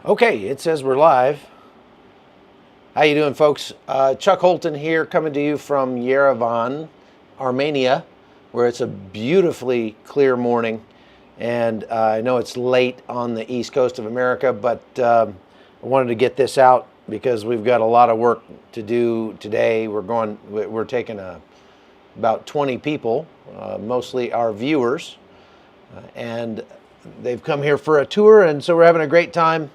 Okay, it says we're live. How you doing, folks? Chuck Holton here, coming to you from Yerevan, Armenia, where it's a beautifully clear morning. And I know it's late on the east coast of America, but I wanted to get this out because we've got a lot of work to do today. We're taking about 20 people, mostly our viewers, and they've come here for a tour, and so we're having a great time,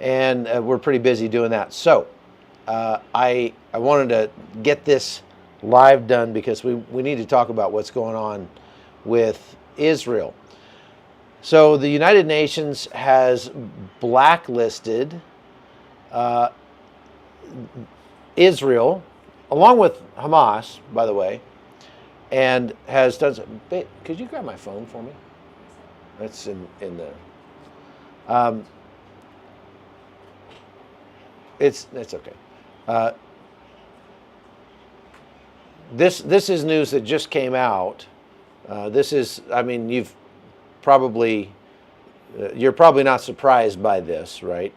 and we're pretty busy doing that. So I wanted to get this live done because we need to talk about what's going on with Israel. So the United Nations has blacklisted Israel, along with Hamas, by the way, and has done. Could you grab my phone for me? That's in the. It's okay. This is news that just came out. This is, I mean, you're probably not surprised by this, right?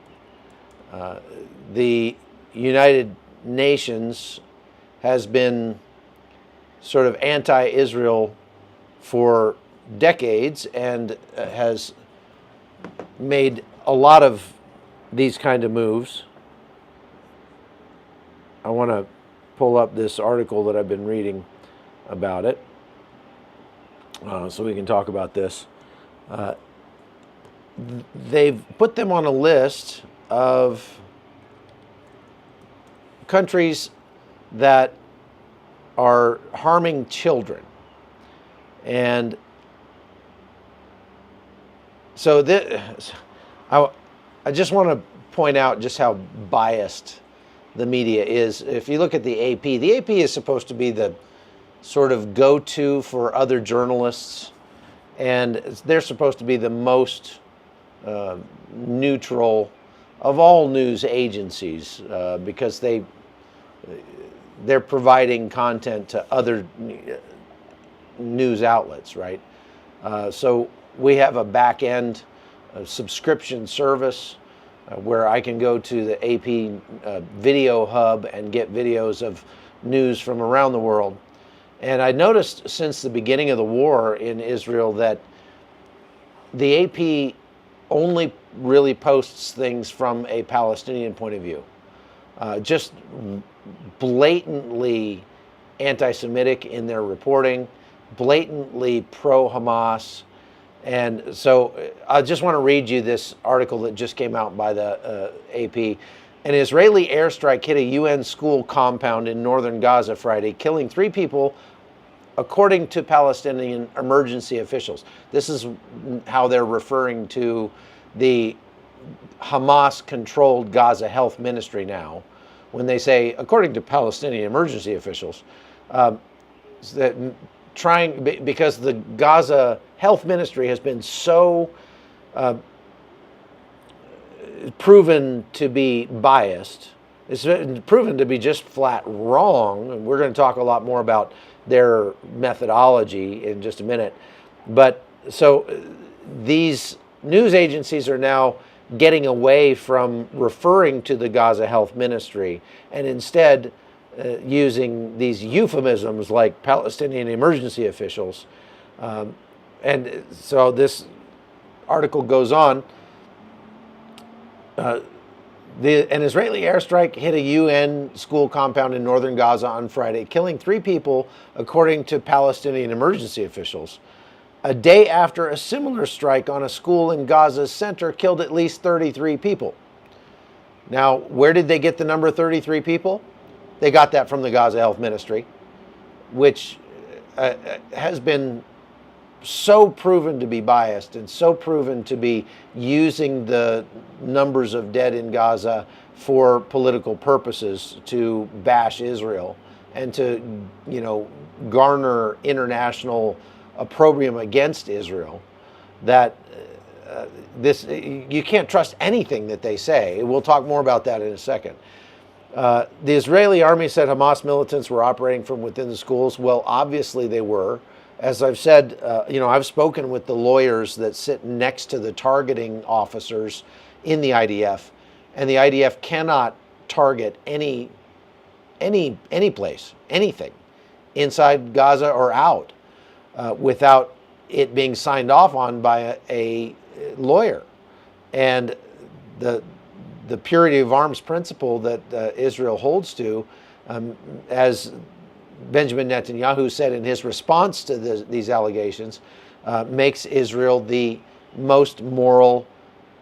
The United Nations has been sort of anti-Israel for decades and has made a lot of these kind of moves. I want to pull up this article that I've been reading about it so we can talk about this. They've put them on a list of countries that are harming children. And so I just want to point out just how biased the media is. If you look at the AP is supposed to be the sort of go-to for other journalists, and they're supposed to be the most neutral of all news agencies because they're providing content to other news outlets, right? So we have a back-end subscription service where I can go to the AP video hub and get videos of news from around the world. And I noticed since the beginning of the war in Israel that the AP only really posts things from a Palestinian point of view. Just blatantly anti-Semitic in their reporting, blatantly pro-Hamas. And so I just want to read you this article that just came out by the AP. An Israeli airstrike hit a UN school compound in northern Gaza Friday, killing 3 people, according to Palestinian emergency officials. This is how they're referring to the Hamas-controlled Gaza Health Ministry now, when they say, according to Palestinian emergency officials, because the Gaza Health Ministry has been so proven to be biased. It's been proven to be just flat wrong. And we're going to talk a lot more about their methodology in just a minute. But so these news agencies are now getting away from referring to the Gaza Health Ministry and instead using these euphemisms like Palestinian emergency officials. And so this article goes on. An Israeli airstrike hit a UN school compound in northern Gaza on Friday, killing 3 people, according to Palestinian emergency officials. A day after a similar strike on a school in Gaza's center killed at least 33 people. Now, where did they get the number 33 people? They got that from the Gaza Health Ministry, which has been so proven to be biased and so proven to be using the numbers of dead in Gaza for political purposes to bash Israel and to, garner international opprobrium against Israel, that you can't trust anything that they say. We'll talk more about that in a second. The Israeli army said Hamas militants were operating from within the schools. Well, obviously they were. As I've said, I've spoken with the lawyers that sit next to the targeting officers in the IDF, and the IDF cannot target any place, anything inside Gaza or out without it being signed off on by a lawyer. And the purity of arms principle that Israel holds to, as Benjamin Netanyahu said in his response to these allegations, makes Israel the most moral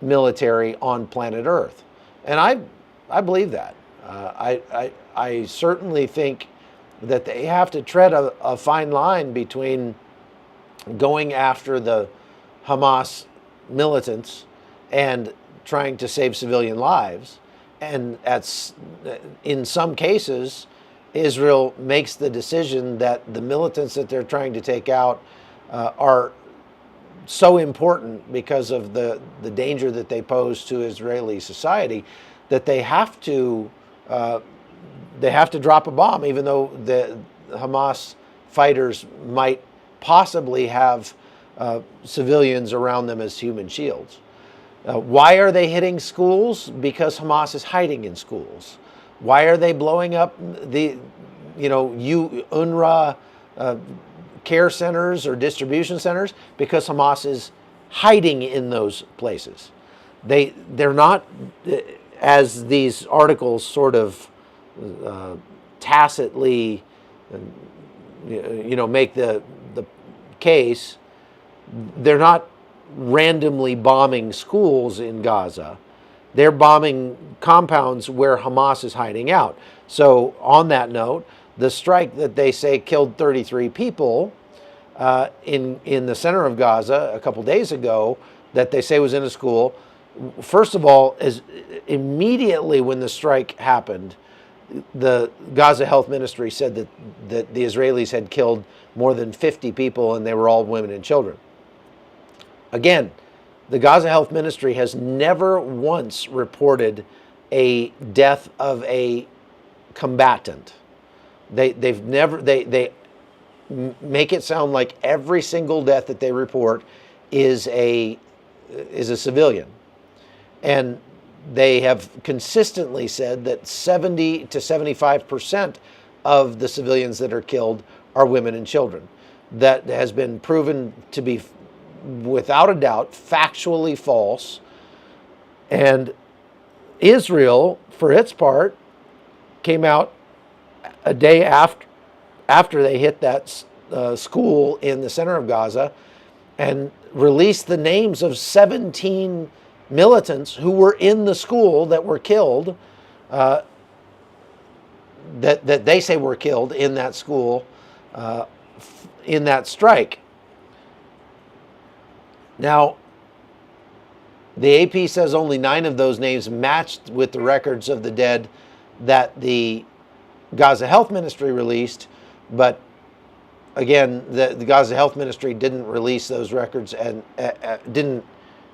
military on planet Earth. And I believe that. I certainly think that they have to tread a fine line between going after the Hamas militants and trying to save civilian lives. And in some cases, Israel makes the decision that the militants that they're trying to take out are so important because of the danger that they pose to Israeli society that they have to drop a bomb, even though the Hamas fighters might possibly have civilians around them as human shields. Why are they hitting schools? Because Hamas is hiding in schools. Why are they blowing up the, UNRWA care centers or distribution centers? Because Hamas is hiding in those places. They're not, as these articles sort of tacitly, make the case. They're not randomly bombing schools in Gaza. They're bombing compounds where Hamas is hiding out. So on that note, the strike that they say killed 33 people in the center of Gaza a couple days ago, that they say was in a school, first of all, is immediately when the strike happened, the Gaza Health Ministry said that the Israelis had killed more than 50 people, and they were all women and children. Again, the Gaza Health Ministry has never once reported a death of a combatant. They make it sound like every single death that they report is a civilian. And they have consistently said that 70 to 75% of the civilians that are killed are women and children. That has been proven to be, without a doubt, factually false. And Israel, for its part, came out a day after they hit that school in the center of Gaza and released the names of 17 militants who were in the school that were killed, that they say were killed in that school, in that strike. Now, the AP says only 9 of those names matched with the records of the dead that the Gaza Health Ministry released, but again, the Gaza Health Ministry didn't release those records and didn't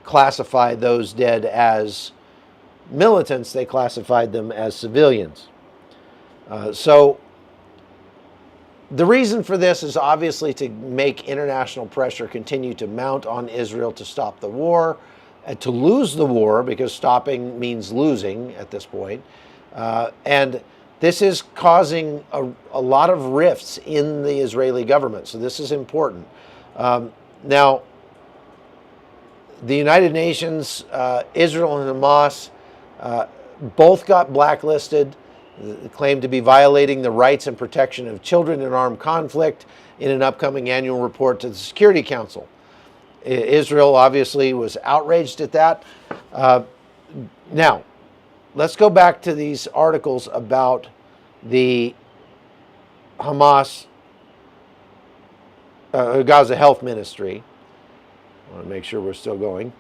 classify those dead as militants. They classified them as civilians. So the reason for this is obviously to make international pressure continue to mount on Israel to stop the war, to lose the war, because stopping means losing at this point. And this is causing a lot of rifts in the Israeli government. So this is important. Now, the United Nations, Israel and Hamas both got blacklisted, claimed to be violating the rights and protection of children in armed conflict in an upcoming annual report to the Security Council. Israel obviously was outraged at that. Now, let's go back to these articles about the Hamas, Gaza Health Ministry. I want to make sure we're still going.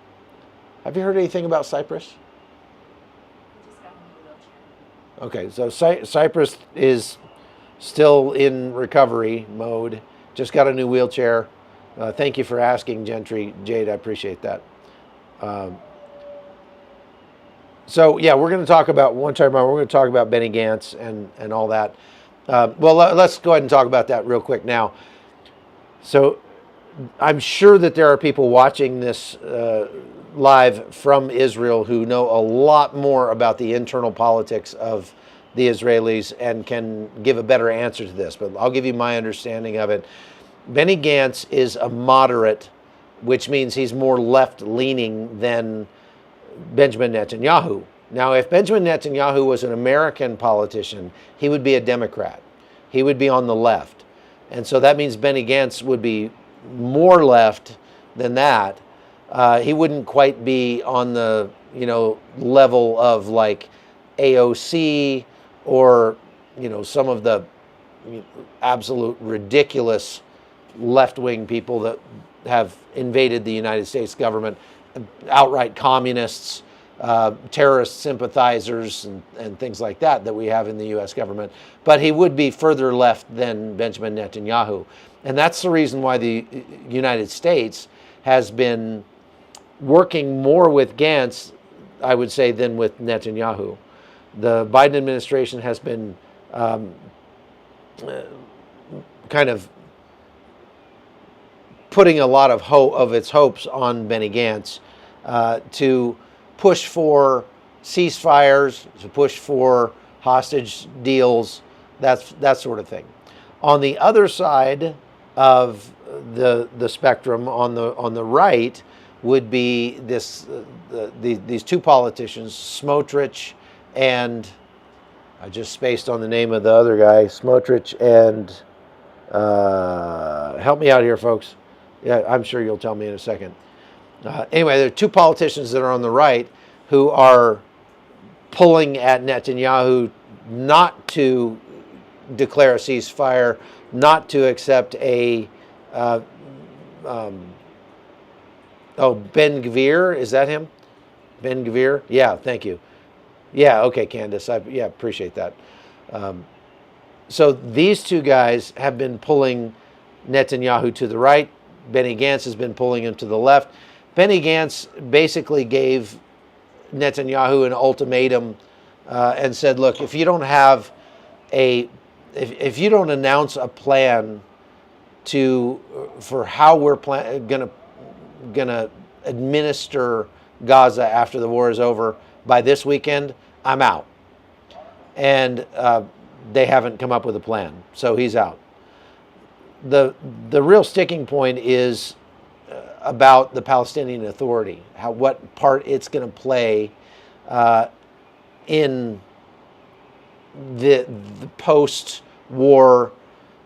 Have you heard anything about Cyprus? Okay, so Cyprus is still in recovery mode. Just got a new wheelchair. Thank you for asking, Jade. I appreciate that. So yeah, we're going to talk about We're going to talk about Benny Gantz and all that. Well, let's go ahead and talk about that real quick now. So I'm sure that there are people watching this live from Israel who know a lot more about the internal politics of the Israelis and can give a better answer to this. But I'll give you my understanding of it. Benny Gantz is a moderate, which means he's more left-leaning than Benjamin Netanyahu. Now, if Benjamin Netanyahu was an American politician, he would be a Democrat. He would be on the left. And so that means Benny Gantz would be more left than that. He wouldn't quite be on the, level of like AOC or, some of the absolute ridiculous left-wing people that have invaded the United States government, outright communists, terrorist sympathizers, and things like that we have in the U.S. government. But he would be further left than Benjamin Netanyahu. And that's the reason why the United States has been working more with Gantz, I would say, than with Netanyahu. The Biden administration has been kind of putting a lot of its hopes on Benny Gantz to push for ceasefires, to push for hostage deals, that sort of thing. On the other side of the spectrum, on the right, would be these two politicians, Smotrich and I just spaced on the name of the other guy, Smotrich and help me out here, folks. Yeah, I'm sure you'll tell me in a second. Anyway, there are two politicians that are on the right who are pulling at Netanyahu not to declare a ceasefire, not to accept a Ben Gvir, is that him? Ben Gvir? Yeah, thank you. Yeah, okay, Candace, appreciate that. So these two guys have been pulling Netanyahu to the right. Benny Gantz has been pulling him to the left. Benny Gantz basically gave Netanyahu an ultimatum and said, look, if you don't have if you don't announce a plan for how we're gonna administer Gaza after the war is over by this weekend, I'm out. And they haven't come up with a plan, so he's out. The real sticking point is about the Palestinian Authority, what part it's going to play in the post-war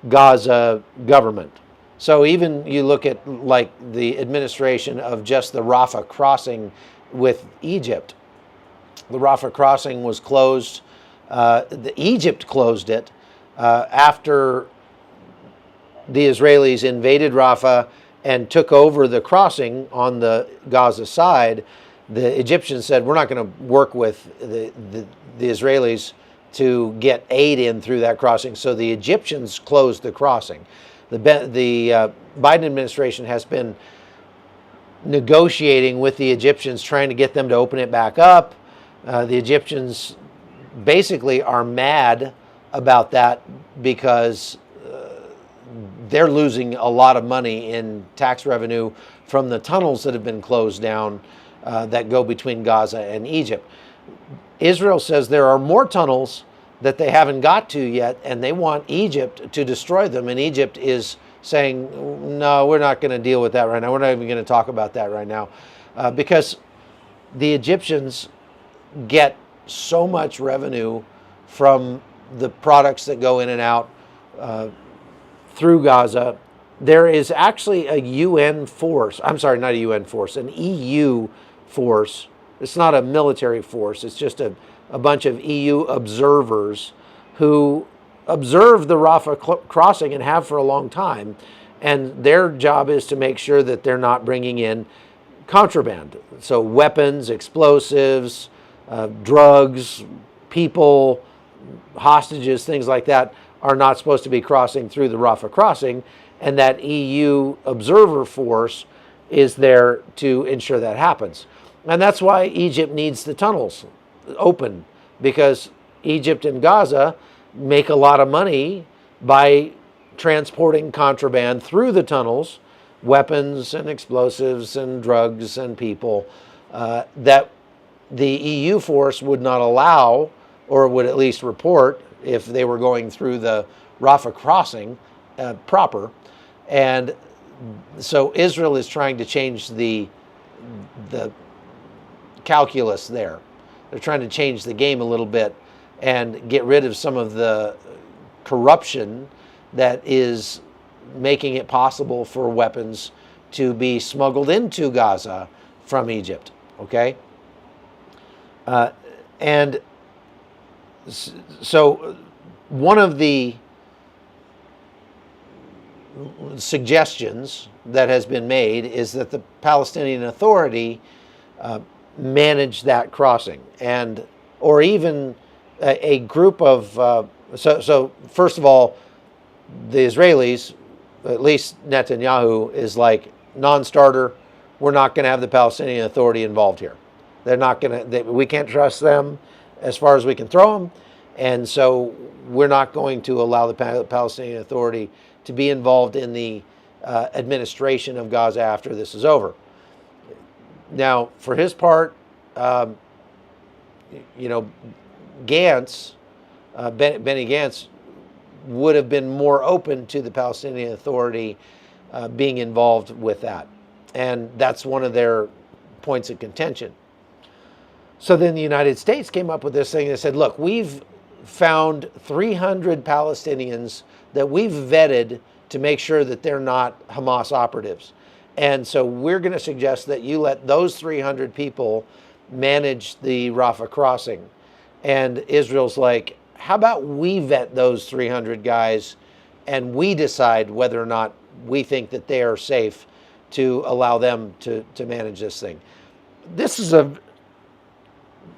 Gaza government. So even you look at like the administration of just the Rafah crossing with Egypt. The Rafah crossing was closed. Egypt closed it after the Israelis invaded Rafah and took over the crossing on the Gaza side. The Egyptians said, we're not going to work with the Israelis to get aid in through that crossing. So the Egyptians closed the crossing. The Biden administration has been negotiating with the Egyptians, trying to get them to open it back up. The Egyptians basically are mad about that because they're losing a lot of money in tax revenue from the tunnels that have been closed down that go between Gaza and Egypt. Israel says there are more tunnels that they haven't got to yet, and they want Egypt to destroy them. And Egypt is saying, no, we're not going to deal with that right now. We're not even going to talk about that right now. Because the Egyptians get so much revenue from the products that go in and out through Gaza. There is actually a UN force, I'm sorry, not a UN force, an EU force. It's not a military force, it's just a bunch of EU observers who observe the Rafah crossing and have for a long time. And their job is to make sure that they're not bringing in contraband. So weapons, explosives, drugs, people, hostages, things like that are not supposed to be crossing through the Rafah crossing. And that EU observer force is there to ensure that happens. And that's why Egypt needs the tunnels open, because Egypt and Gaza make a lot of money by transporting contraband through the tunnels, weapons and explosives and drugs and people. that the EU force would not allow, or would at least report if they were going through the Rafah crossing proper. And so Israel is trying to change the calculus there. They're trying to change the game a little bit and get rid of some of the corruption that is making it possible for weapons to be smuggled into Gaza from Egypt. Okay? And so one of the suggestions that has been made is that the Palestinian Authority manage that crossing, and or even a group of so first of all, the Israelis, at least Netanyahu, is like non-starter. We're not going to have the Palestinian Authority involved here. They're not going to. We can't trust them as far as we can throw them, and so we're not going to allow the Palestinian Authority to be involved in the administration of Gaza after this is over. Now, for his part, Gantz, Benny Gantz, would have been more open to the Palestinian Authority being involved with that. And that's one of their points of contention. So then the United States came up with this thing that said, look, we've found 300 Palestinians that we've vetted to make sure that they're not Hamas operatives. And so we're going to suggest that you let those 300 people manage the Rafah crossing. And Israel's like, how about we vet those 300 guys and we decide whether or not we think that they are safe to allow them to manage this thing. This is a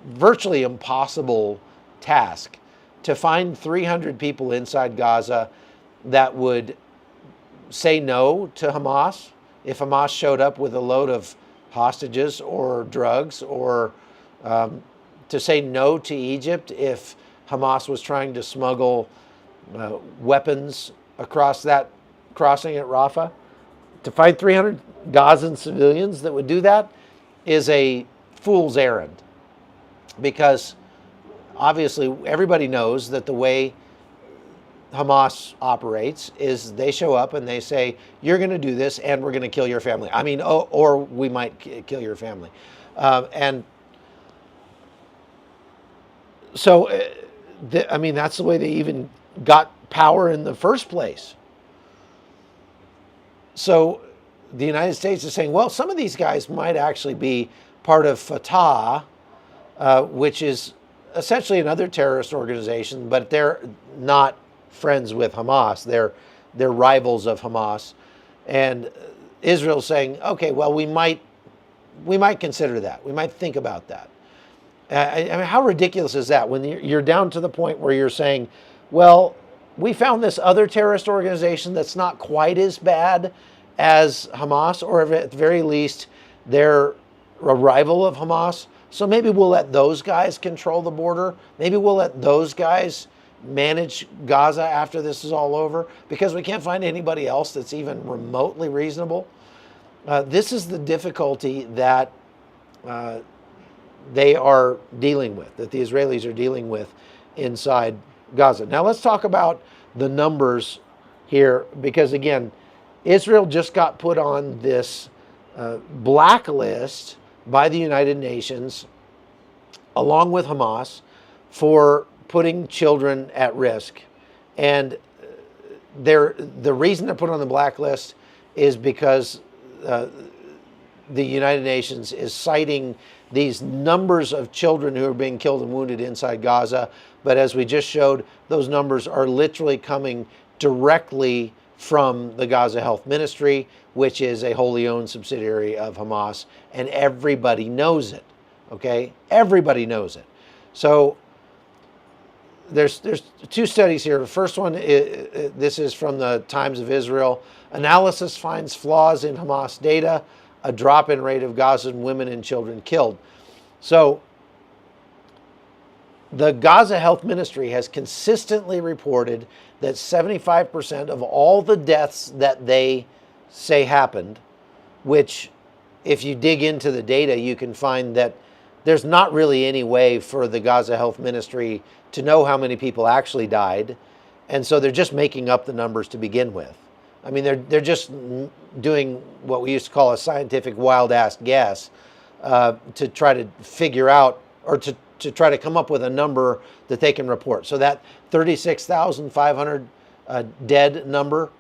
virtually impossible task, to find 300 people inside Gaza that would say no to Hamas if Hamas showed up with a load of hostages or drugs, or to say no to Egypt if Hamas was trying to smuggle weapons across that crossing at Rafah. To find 300 Gazan civilians that would do that is a fool's errand, because obviously everybody knows that the way Hamas operates is they show up and they say, you're going to do this and we're going to kill your family. I mean, or we might kill your family. And so, that's the way they even got power in the first place. So the United States is saying, well, some of these guys might actually be part of Fatah, which is essentially another terrorist organization, but they're not friends with Hamas. They're rivals of Hamas. And Israel's saying, okay, well, we might consider that. We might think about that. I mean, how ridiculous is that when you're down to the point where you're saying, well, we found this other terrorist organization that's not quite as bad as Hamas, or at the very least, they're a rival of Hamas. So maybe we'll let those guys control the border. Maybe we'll let those guys manage Gaza after this is all over, because we can't find anybody else that's even remotely reasonable. This is the difficulty that they are dealing with, that the Israelis are dealing with inside Gaza. Now let's talk about the numbers here, because again, Israel just got put on this blacklist by the United Nations, along with Hamas, for putting children at risk. And the reason they're put on the blacklist is because the United Nations is citing these numbers of children who are being killed and wounded inside Gaza. But as we just showed, those numbers are literally coming directly from the Gaza Health Ministry, which is a wholly owned subsidiary of Hamas, and everybody knows it, okay? Everybody knows it. So there's two studies here. The first one, this is from the Times of Israel. Analysis finds flaws in Hamas data, a drop in rate of Gazan women and children killed. So the Gaza Health Ministry has consistently reported that 75% of all the deaths that they say happened, which if you dig into the data, you can find that there's not really any way for the Gaza Health Ministry to know how many people actually died. And so they're just making up the numbers to begin with. I mean, they're just doing what we used to call a scientific wild-ass guess to try to figure out, or to try to come up with a number that they can report. So that 36,500 dead number,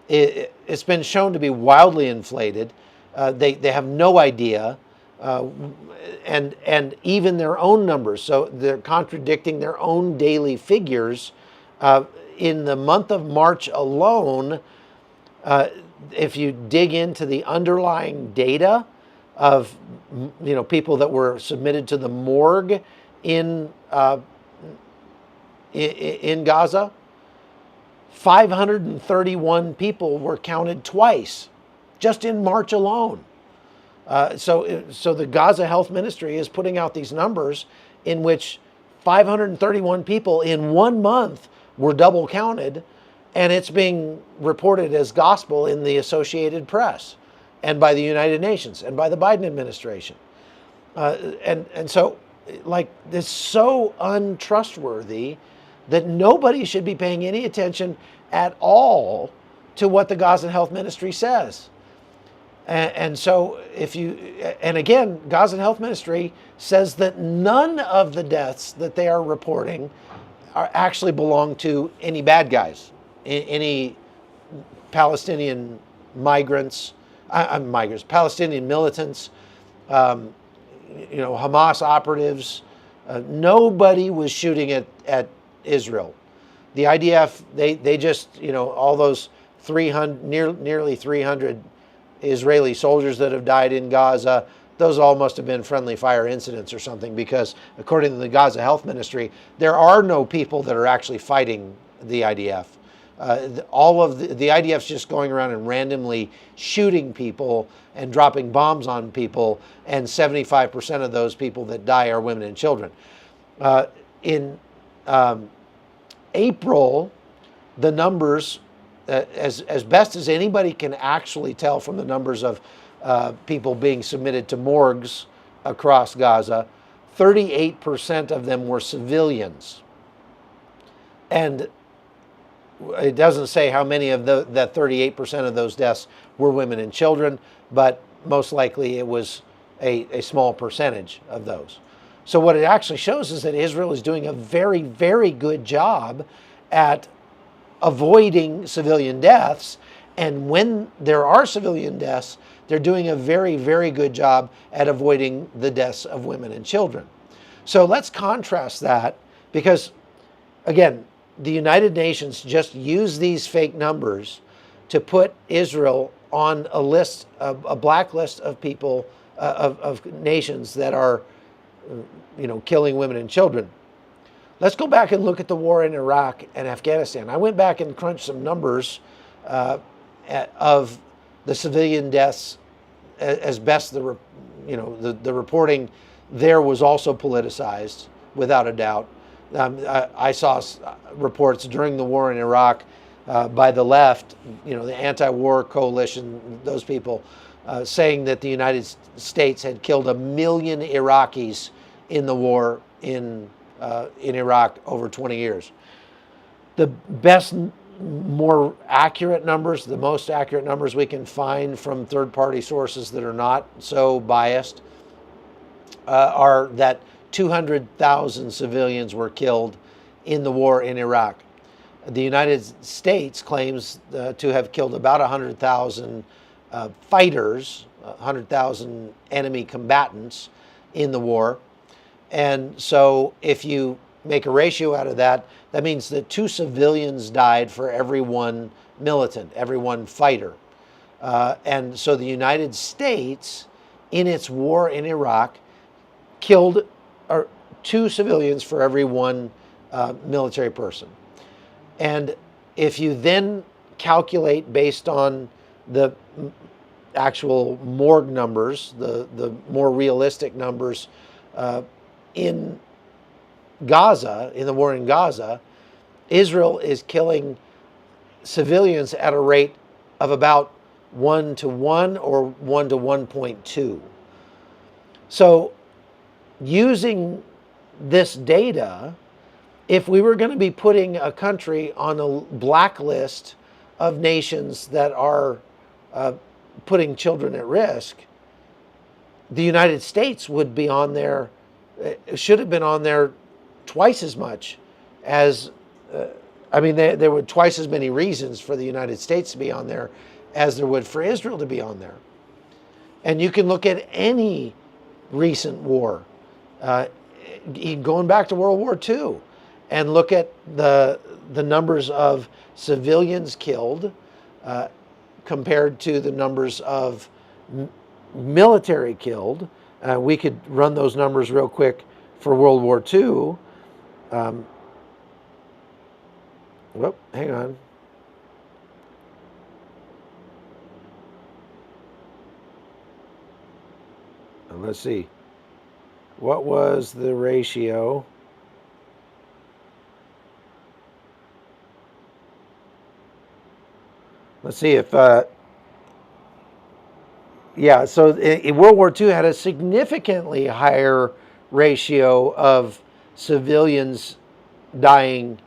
it's been shown to be wildly inflated. They have no idea, and even their own numbers. So they're contradicting their own daily figures. In the month of March alone, if you dig into the underlying data of people that were submitted to the morgue in Gaza, 531 people were counted twice, just in March alone. So the Gaza Health Ministry is putting out these numbers in which 531 people in 1 month were double counted, and it's being reported as gospel in the Associated Press and by the United Nations and by the Biden administration. And so, like, this is so untrustworthy that nobody should be paying any attention at all to what the Gaza Health Ministry says. And so and again, Gaza Health Ministry says that none of the deaths that they are reporting actually belong to any bad guys, any Palestinian migrants, Palestinian militants, Hamas operatives. Nobody was shooting at Israel. The IDF, they just, all those 300, nearly 300 Israeli soldiers that have died in Gaza, those all must have been friendly fire incidents or something, because according to the Gaza Health Ministry, there are no people that are actually fighting the IDF. All of the IDF's just going around and randomly shooting people and dropping bombs on people, and 75% of those people that die are women and children. In April, the numbers, as best as anybody can actually tell from the numbers of people being submitted to morgues across Gaza, 38% of them were civilians. And it doesn't say how many of that 38% of those deaths were women and children, but most likely it was a small percentage of those. So what it actually shows is that Israel is doing a very, very good job at avoiding civilian deaths. And when there are civilian deaths, they're doing a very, very good job at avoiding the deaths of women and children. So let's contrast that, because, again, the United Nations just used these fake numbers to put Israel on a list, a blacklist of people, of nations that are, killing women and children. Let's go back and look at the war in Iraq and Afghanistan. I went back and crunched some numbers of the civilian deaths, as best the reporting there was also politicized, without a doubt. I saw reports during the war in Iraq by the left, the anti-war coalition, those people, saying that the United States had killed 1 million Iraqis in the war in Iraq over 20 years. The best, more accurate numbers, the most accurate numbers we can find from third-party sources that are not so biased, are that 200,000 civilians were killed in the war in Iraq. The United States claims to have killed about 100,000 fighters, 100,000 enemy combatants in the war. And so if you make a ratio out of that, that means that 2 civilians died for every 1 militant, every 1 fighter. And so the United States, in its war in Iraq, killed 2 civilians for every 1 military person. And if you then calculate based on the actual morgue numbers, the more realistic numbers in Gaza, in the war in Gaza, Israel is killing civilians at a rate of about 1 to 1 or 1 to 1.2. So using this data, if we were going to be putting a country on a blacklist of nations that are putting children at risk, the United States would be on there, should have been on there twice as much as, there were twice as many reasons for the United States to be on there as there would for Israel to be on there. And you can look at any recent war, going back to World War II, and look at the numbers of civilians killed compared to the numbers of military killed. We could run those numbers real quick for World War II. Hang on. Let's see. What was the ratio? Let's see if, so in World War II had a significantly higher ratio of civilians dying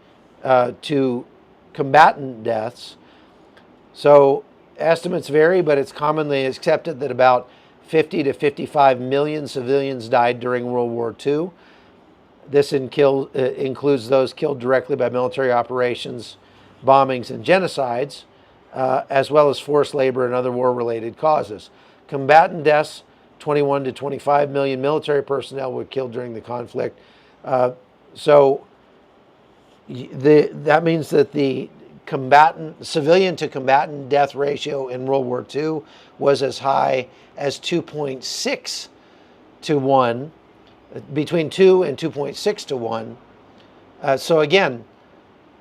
to combatant deaths. So estimates vary, but it's commonly accepted that about 50 to 55 million civilians died during World War II. This includes those killed directly by military operations, bombings, and genocides, as well as forced labor and other war-related causes. Combatant deaths, 21 to 25 million military personnel were killed during the conflict. So that means that the civilian to combatant death ratio in World War II was as high as 2.6 to 1, between 2 and 2.6 to 1. So again,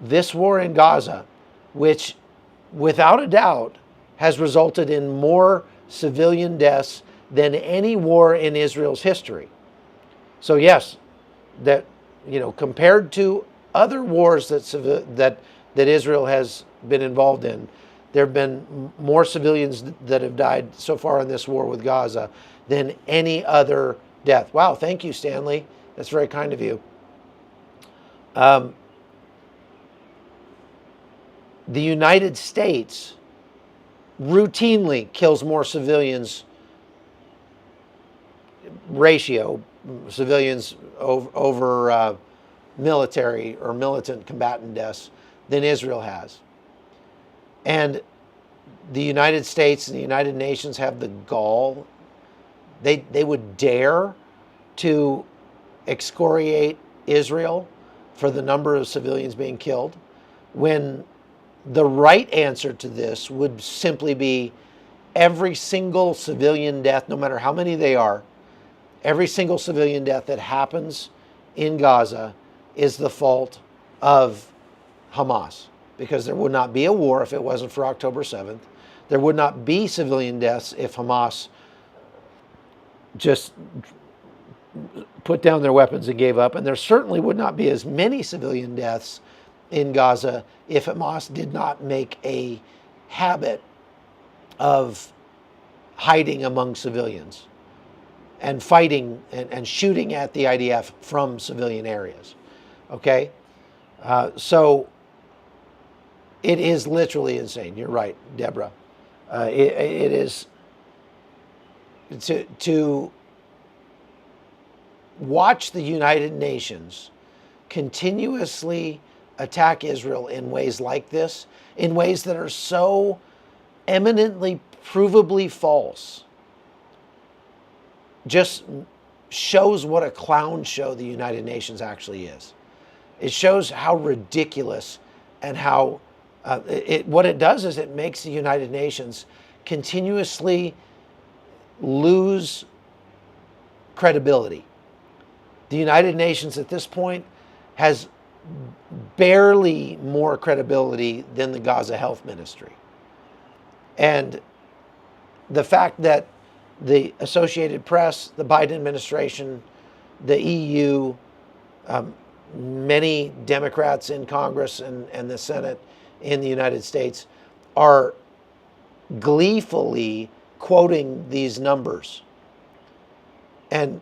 this war in Gaza, which without a doubt has resulted in more civilian deaths than any war in Israel's history. So yes, that, compared to other wars that Israel has been involved in, there have been more civilians that have died so far in this war with Gaza than any other death. Wow, thank you, Stanley. That's very kind of you. The United States routinely kills more civilians ratio, civilians over military or militant combatant deaths than Israel has. And the United States and the United Nations have the gall. They would dare to excoriate Israel for the number of civilians being killed, when the right answer to this would simply be every single civilian death, no matter how many they are, every single civilian death that happens in Gaza is the fault of Hamas. Because there would not be a war if it wasn't for October 7th. There would not be civilian deaths if Hamas just put down their weapons and gave up. And there certainly would not be as many civilian deaths in Gaza if Hamas did not make a habit of hiding among civilians and fighting and shooting at the IDF from civilian areas. Okay? So it is literally insane. You're right, Deborah. It is to watch the United Nations continuously attack Israel in ways like this, in ways that are so eminently provably false, just shows what a clown show the United Nations actually is. It shows how ridiculous and how what it does is it makes the United Nations continuously lose credibility. The United Nations at this point has barely more credibility than the Gaza Health Ministry. And the fact that the Associated Press, the Biden administration, the EU, many Democrats in Congress and the Senate in the United States are gleefully quoting these numbers. And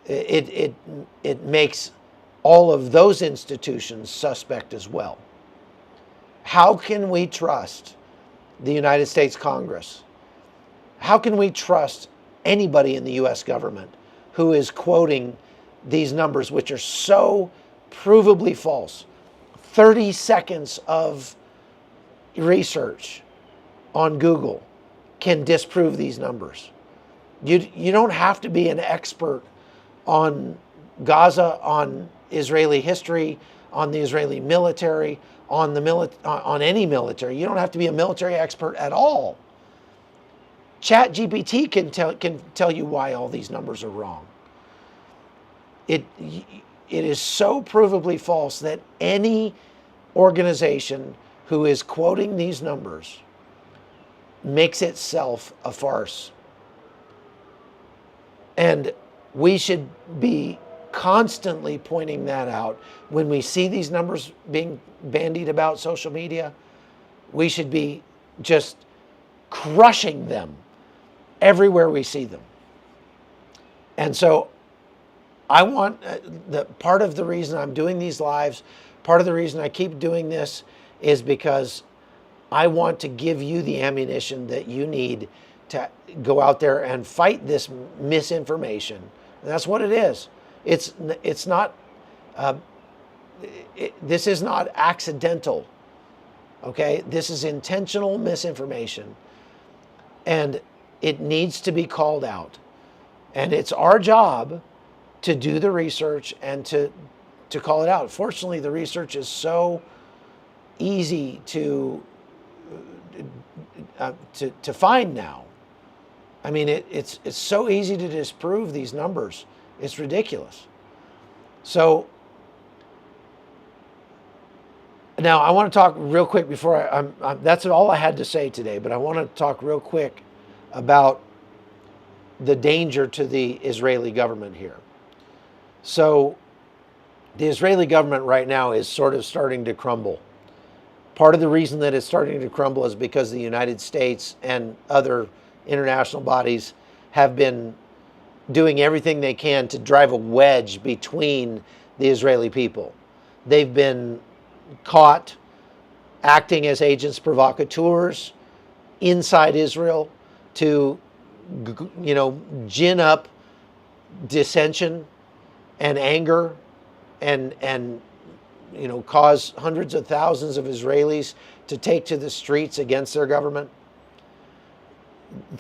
it makes all of those institutions suspect as well. How can we trust the United States Congress? How can we trust anybody in the US government who is quoting these numbers, which are so provably false? 30 seconds of research on Google can disprove these numbers. You don't have to be an expert on Gaza, on Israeli history, on the Israeli military, on any military. You don't have to be a military expert at all. ChatGPT can tell you why all these numbers are wrong. It is so provably false that any organization who is quoting these numbers makes itself a farce. And we should be constantly pointing that out. When we see these numbers being bandied about social media, we should be just crushing them everywhere we see them. And so I want, part of the reason I'm doing these lives, part of the reason I keep doing this is because I want to give you the ammunition that you need to go out there and fight this misinformation. And that's what it is. It's not, this is not accidental, okay? This is intentional misinformation, and it needs to be called out. And it's our job to do the research and to call it out. Fortunately, the research is so easy to find now. I mean, it's so easy to disprove these numbers. It's ridiculous. So now I want to talk real quick before that's all I had to say today, but I want to talk real quick about the danger to the Israeli government here. So the Israeli government right now is sort of starting to crumble. Part of the reason that it's starting to crumble is because the United States and other international bodies have been doing everything they can to drive a wedge between the Israeli people. They've been caught acting as agents provocateurs inside Israel to, gin up dissension and anger and cause hundreds of thousands of Israelis to take to the streets against their government.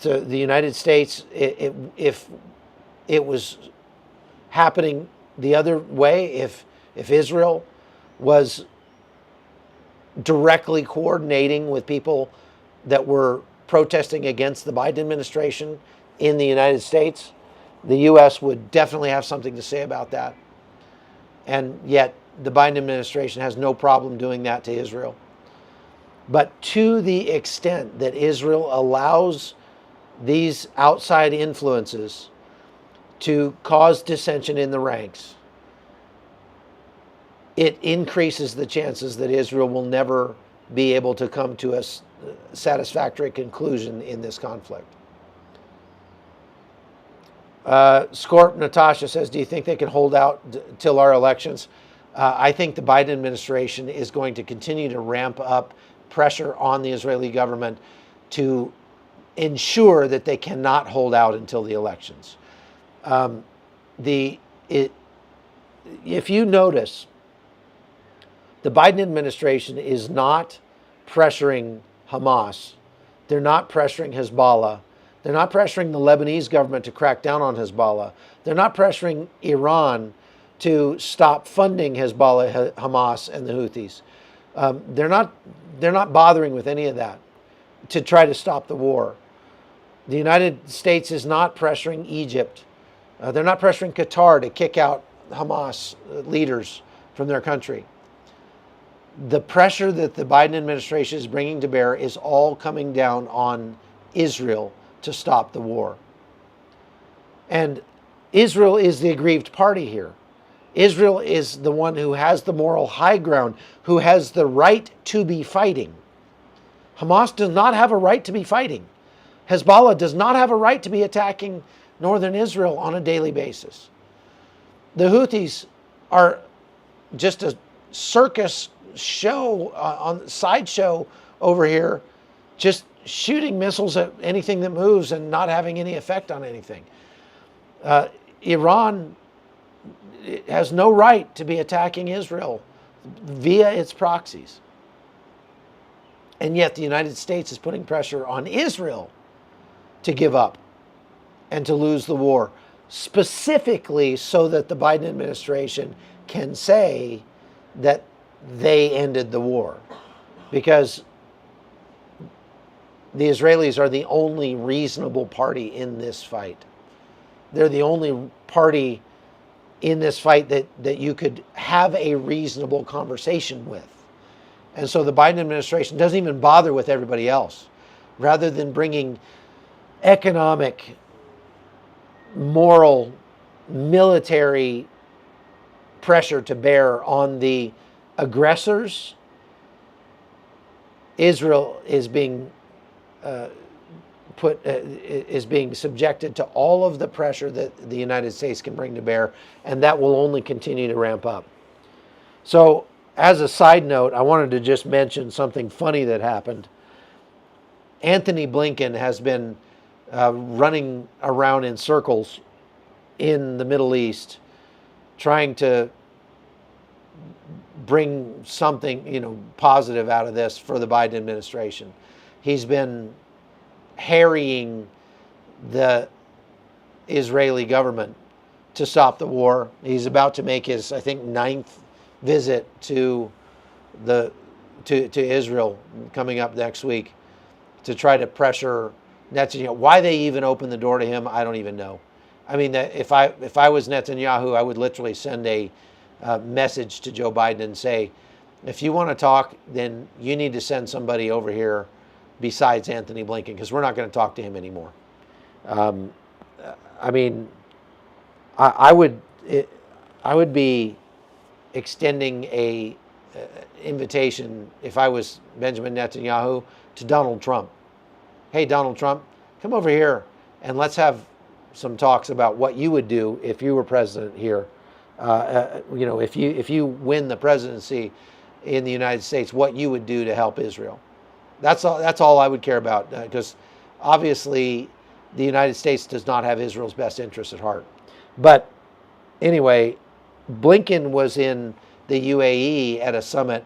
The United States, if it was happening the other way, if Israel was directly coordinating with people that were protesting against the Biden administration in the United States, the U.S. would definitely have something to say about that. And yet the Biden administration has no problem doing that to Israel. But to the extent that Israel allows these outside influences to cause dissension in the ranks, it increases the chances that Israel will never be able to come to a satisfactory conclusion in this conflict. Scorp Natasha says, do you think they can hold out till our elections? I think the Biden administration is going to continue to ramp up pressure on the Israeli government to ensure that they cannot hold out until the elections. If you notice, the Biden administration is not pressuring Hamas. They're not pressuring Hezbollah. They're not pressuring the Lebanese government to crack down on Hezbollah. They're not pressuring Iran to stop funding Hezbollah, Hamas, and the Houthis. They're not bothering with any of that to try to stop the war. The United States is not pressuring Egypt. They're not pressuring Qatar to kick out Hamas leaders from their country. The pressure that the Biden administration is bringing to bear is all coming down on Israel to stop the war. And Israel is the aggrieved party here. Israel is the one who has the moral high ground, who has the right to be fighting. Hamas does not have a right to be fighting. Hezbollah does not have a right to be attacking northern Israel on a daily basis. The Houthis are just a circus show, on sideshow over here, just shooting missiles at anything that moves and not having any effect on anything. Iran has no right to be attacking Israel via its proxies. And yet the United States is putting pressure on Israel to give up and to lose the war, specifically so that the Biden administration can say that they ended the war. Because the Israelis are the only reasonable party in this fight. They're the only party in this fight that you could have a reasonable conversation with. And so the Biden administration doesn't even bother with everybody else. Rather than bringing economic, moral, military pressure to bear on the aggressors, Israel is being is being subjected to all of the pressure that the United States can bring to bear, and that will only continue to ramp up. So, as a side note, I wanted to just mention something funny that happened. Anthony Blinken has been running around in circles in the Middle East, trying to bring something, positive out of this for the Biden administration. He's been harrying the Israeli government to stop the war. He's about to make his, I think, 9th visit to Israel coming up next week to try to pressure Netanyahu. Why they even opened the door to him, I don't even know. I mean, if I was Netanyahu, I would literally send a message to Joe Biden and say, if you want to talk, then you need to send somebody over here besides Anthony Blinken, because we're not going to talk to him anymore. I mean, I would be extending a invitation, if I was Benjamin Netanyahu, to Donald Trump. Hey, Donald Trump, come over here and let's have some talks about what you would do if you were president here. If you win the presidency in the United States, what you would do to help Israel. That's all I would care about, because obviously the United States does not have Israel's best interests at heart. But anyway, Blinken was in the UAE at a summit,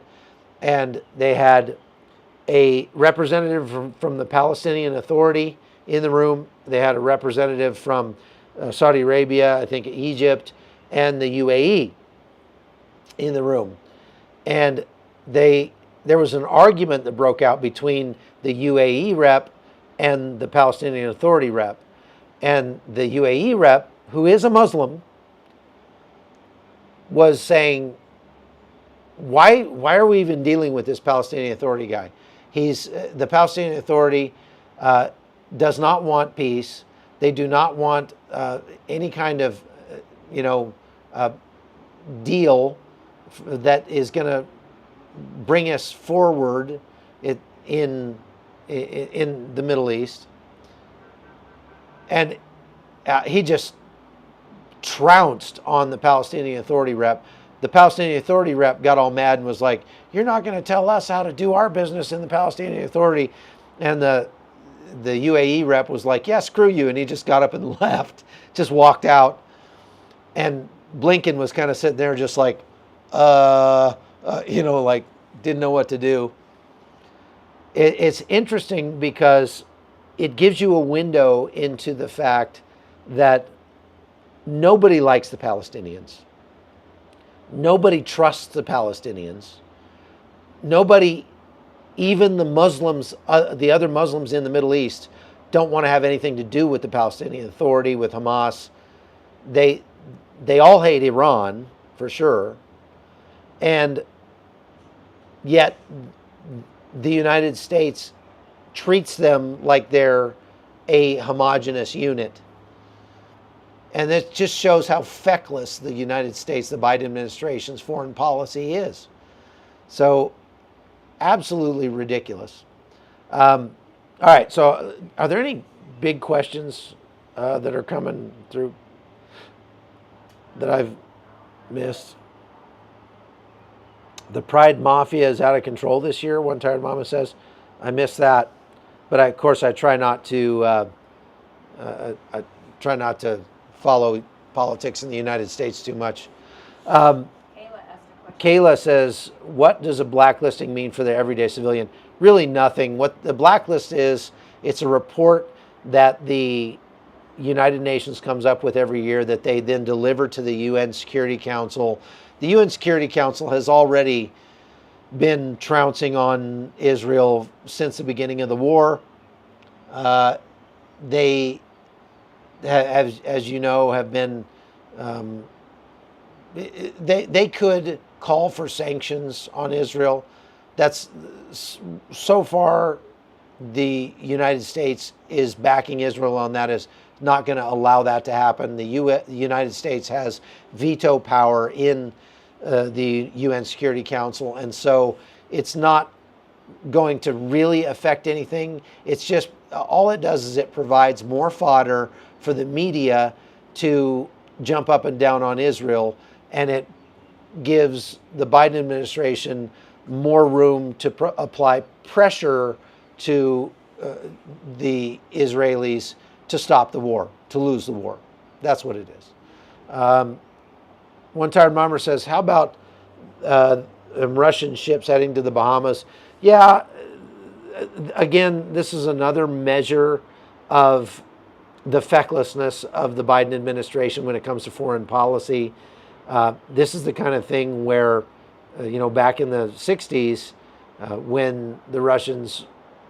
and they had a representative from the Palestinian Authority in the room. They had a representative from Saudi Arabia, I think Egypt, and the UAE in the room. And there was an argument that broke out between the UAE rep and the Palestinian Authority rep. And the UAE rep, who is a Muslim, was saying, why are we even dealing with this Palestinian Authority guy? The Palestinian Authority does not want peace. They do not want any kind of deal that is going to bring us forward in the Middle East. And he just trounced on the Palestinian Authority rep. The Palestinian Authority rep got all mad and was like, you're not going to tell us how to do our business in the Palestinian Authority. And the UAE rep was like, yeah, screw you. And he just got up and left, just walked out. And Blinken was kind of sitting there just like, like didn't know what to do. It's interesting because it gives you a window into the fact that nobody likes the Palestinians. Nobody trusts the Palestinians. Nobody, even the Muslims, the other Muslims in the Middle East, don't want to have anything to do with the Palestinian Authority, with Hamas. They all hate Iran, for sure. And yet the United States treats them like they're a homogenous unit. And it just shows how feckless the United States, the Biden administration's foreign policy is. So, absolutely ridiculous. All right, so are there any big questions that are coming through that I've missed? The Pride Mafia is out of control this year, One Tired Mama says. I missed that, but of course I try not to. I try not to follow politics in the United States too much. Kayla says, what does a blacklisting mean for the everyday civilian? Really nothing. What the blacklist is, it's a report that the United Nations comes up with every year that they then deliver to the UN Security Council. The UN Security Council has already been trouncing on Israel since the beginning of the war. They, as you know, have been, they could call for sanctions on Israel. That's so far the United States is backing Israel on that, is not going to allow that to happen. The United States has veto power in the UN Security Council, and so it's not going to really affect anything. It's just, all it does is it provides more fodder for the media to jump up and down on Israel, and it gives the Biden administration more room to apply pressure to the Israelis to stop the war, to lose the war. That's what it is. One Tired Mama says, how about Russian ships heading to the Bahamas? Yeah, again, this is another measure of the fecklessness of the Biden administration when it comes to foreign policy. This is the kind of thing where, back in the 60s, when the Russians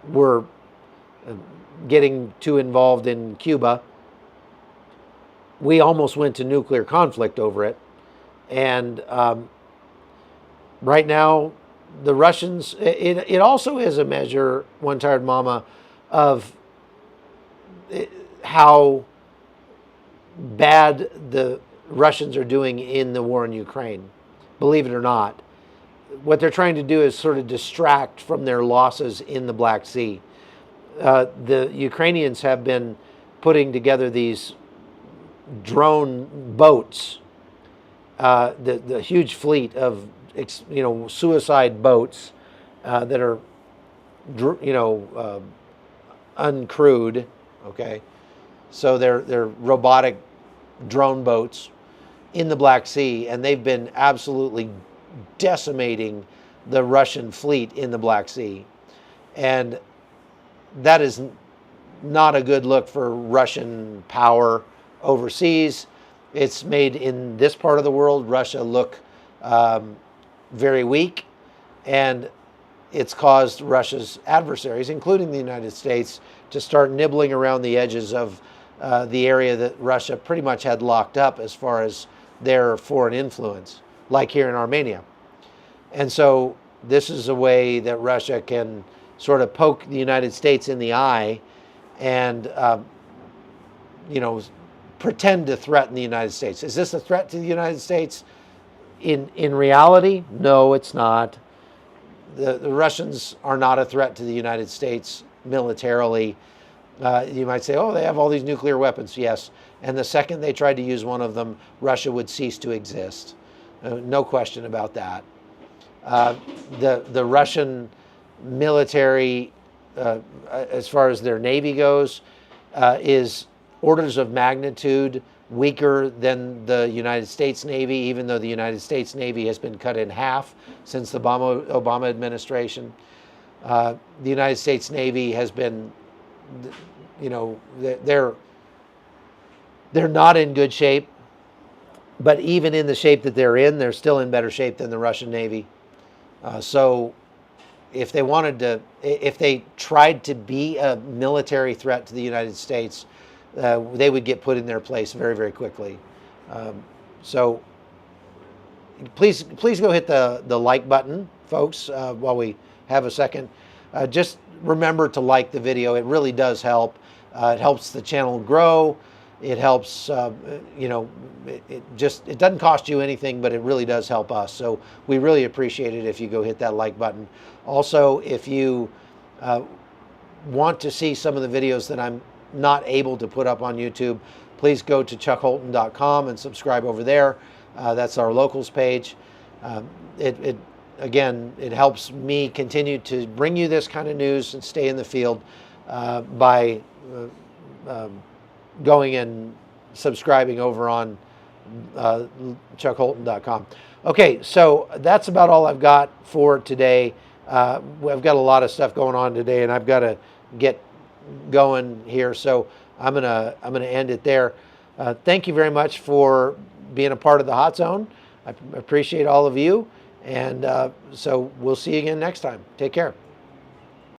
were getting too involved in Cuba, we almost went to nuclear conflict over it. And right now, the Russians, it also is a measure, One Tired Mama, of how bad the Russians are doing in the war in Ukraine. Believe it or not, what they're trying to do is sort of distract from their losses in the Black Sea. The Ukrainians have been putting together these drone boats, the huge fleet of suicide boats that are uncrewed. Okay, so they're robotic drone boats in the Black Sea, and they've been absolutely decimating the Russian fleet in the Black Sea. And that is not a good look for Russian power overseas. It's made in this part of the world Russia look very weak, and it's caused Russia's adversaries, including the United States, to start nibbling around the edges of the area that Russia pretty much had locked up as far as their foreign influence, like here in Armenia. And so this is a way that Russia can sort of poke the United States in the eye and, pretend to threaten the United States. Is this a threat to the United States? In reality, no, it's not. The Russians are not a threat to the United States militarily. You might say, oh, they have all these nuclear weapons. Yes. And the second they tried to use one of them, Russia would cease to exist. No question about that. The Russian military, as far as their Navy goes, is orders of magnitude weaker than the United States Navy, even though the United States Navy has been cut in half since the Obama administration. The United States Navy has been, they're not in good shape, but even in the shape that they're in, they're still in better shape than the Russian Navy. So if they tried to be a military threat to the United States, they would get put in their place very, very quickly. So please go hit the like button, folks, while we have a second. Just remember to like the video. It really does help. It helps the channel grow. It helps, it doesn't cost you anything, but it really does help us. So we really appreciate it if you go hit that like button. Also, if you want to see some of the videos that I'm not able to put up on YouTube, please go to chuckholton.com and subscribe over there. That's our locals page. Again, it helps me continue to bring you this kind of news and stay in the field by going and subscribing over on chuckholton.com. Okay, so that's about all I've got for today. I've got a lot of stuff going on today, and I've got to get going here, so I'm gonna end it there. Thank you very much for being a part of the Hot Zone. I appreciate all of you, and so we'll see you again next time. Take care.